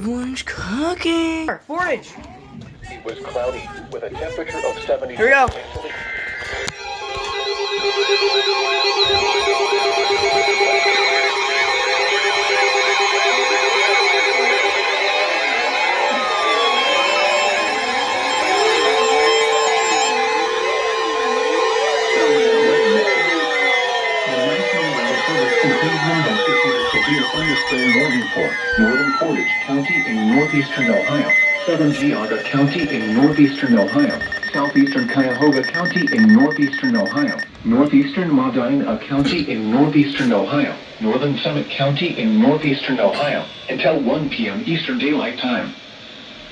Everyone's cooking. Porridge. It was cloudy with a temperature of 70. Here we go. Northern Portage County in northeastern Ohio, southern Geauga County in northeastern Ohio, southeastern Cuyahoga County in northeastern Ohio, northeastern Medina County in northeastern Ohio, northern Summit County in northeastern Ohio, until 1 p.m. Eastern Daylight Time.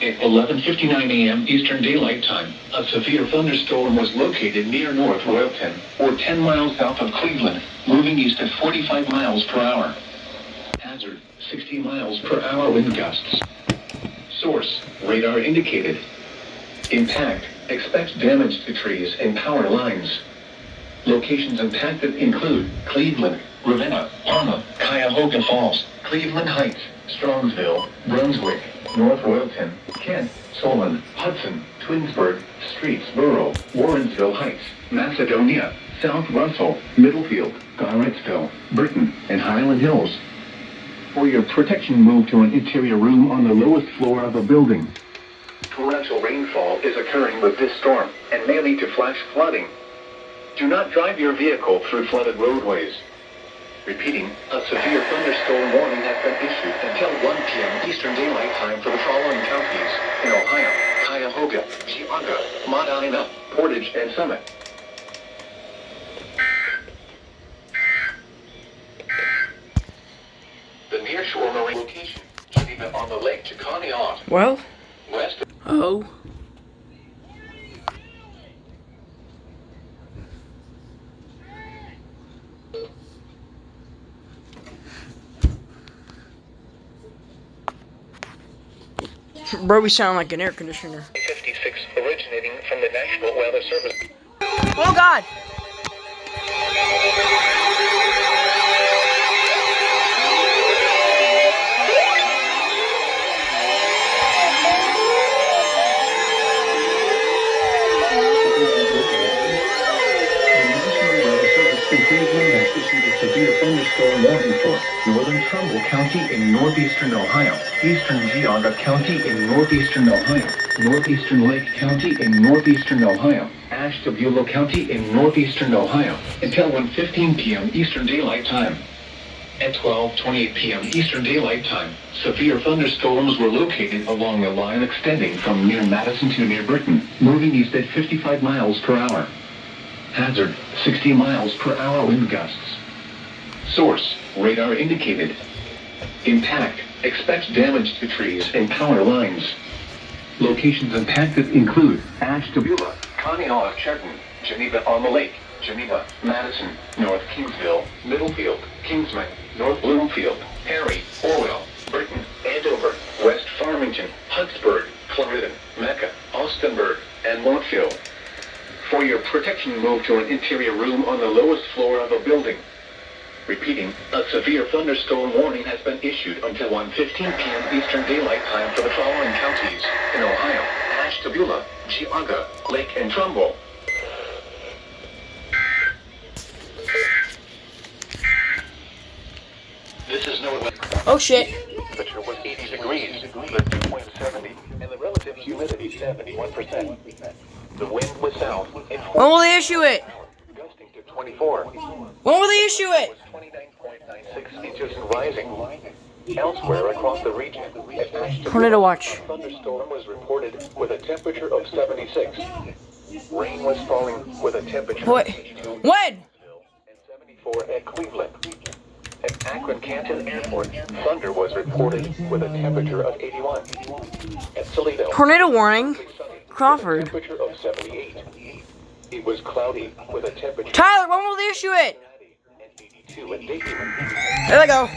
At 11:59 a.m. Eastern Daylight Time, a severe thunderstorm was located near North Royalton, or 10 miles south of Cleveland, moving east at 45 miles per hour. Hazard, 60 miles per hour wind gusts. Source, radar indicated. Impact, expect damage to trees and power lines. Locations impacted include Cleveland, Ravenna, Palma, Cuyahoga Falls, Cleveland Heights, Strongsville, Brunswick, North Royalton, Kent, Solon, Hudson, Twinsburg, Streetsboro, Warrensville Heights, Macedonia, South Russell, Middlefield, Garrettsville, Britain, and Highland Hills. For your protection, move to an interior room on the lowest floor of a building. Torrential rainfall is occurring with this storm and may lead to flash flooding. Do not drive your vehicle through flooded roadways. Repeating, a severe thunderstorm warning has been issued until 1 p.m. Eastern Daylight Time for the following counties in Ohio: Cuyahoga, Geauga, Medina, Portage, and Summit. The nearshore marine location, Geneva on the lake Chiconeaut. Well. West. Oh. Bro, we sound like an air conditioner. 56 originating from the National Weather Service. Oh God. Thunderstorm warning for northern Trumbull County in northeastern Ohio, eastern Geauga County in northeastern Ohio, northeastern Lake County in northeastern Ohio, Ashtabula County in northeastern Ohio, until 1:15 p.m. Eastern Daylight Time. At 12:28 p.m. Eastern Daylight Time, severe thunderstorms were located along a line extending from near Madison to near Britain, moving east at 55 miles per hour. Hazard, 60 miles per hour wind gusts. Source, radar indicated. Impact, expect damage to trees and power lines. Locations impacted include Ashtabula, Conneaut, Churton, Geneva on the Lake, Geneva, Madison, North Kingsville, Middlefield, Kingsman, North Bloomfield, Perry, Orwell, Britain, Andover, West Farmington, Huntsburg, Clarendon, Mecca, Austinburg, and Montville. For your protection, move to an interior room on the lowest floor of a building. Repeating, a severe thunderstorm warning has been issued until 1:15 p.m. Eastern Daylight Time for the following counties in Ohio: Ashtabula, Geauga, Lake, and Trumbull. This is Norway. Oh shit. Temperature was 80 degrees, the dew wind 70, and the relative humidity 71%. The wind was south in When will they issue it? gusting to 24. When will they issue it? 29.96 inches and rising. Elsewhere across the region, Tornado watch. a thunderstorm was reported with a temperature of 76. Rain was falling with a temperature What? of 82 When? and 74 at Cleveland. At Akron Canton Airport, thunder was reported with a temperature of 81. At Toledo, Tornado warning. sunny, with a Crawford. temperature of 78. It was cloudy with a temperature Tyler, when will they issue it? and 82 at Dayton. There they go.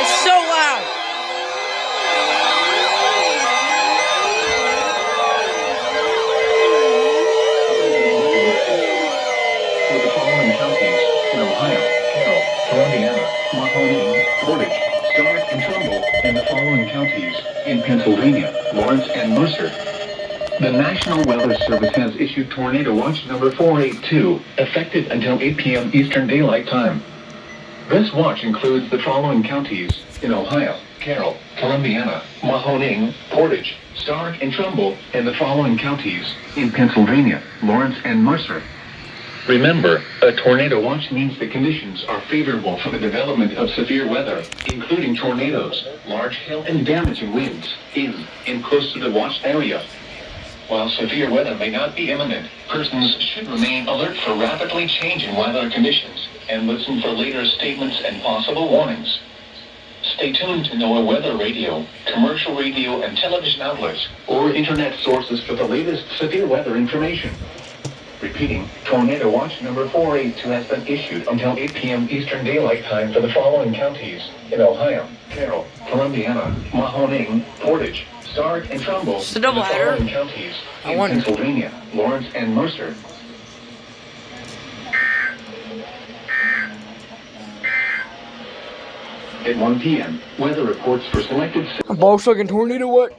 It's so loud. Pennsylvania, Lawrence, and Mercer. The National Weather Service has issued Tornado Watch number 482, effective until 8 p.m. Eastern Daylight Time. This watch includes the following counties in Ohio: Carroll, Columbiana, Mahoning, Portage, Stark, and Trumbull, and the following counties in Pennsylvania, Lawrence, and Mercer. Remember, a tornado watch means the conditions are favorable for the development of severe weather, including tornadoes, large hail, and damaging winds in and close to the watched area. While severe weather may not be imminent, persons should remain alert for rapidly changing weather conditions and listen for later statements and possible warnings. Stay tuned to NOAA weather radio, commercial radio and television outlets, or internet sources for the latest severe weather information. Repeating, Tornado Watch number 482 has been issued until 8 p.m. Eastern Daylight Time for the following counties in Ohio: Carroll, Columbiana, Mahoning, Portage, Stark, and Trumbull, It's a and the doubleheader. following counties I in won. Pennsylvania, Lawrence, and Mercer. At 1 p.m., weather reports for selected... A Volkswagen Tornado what?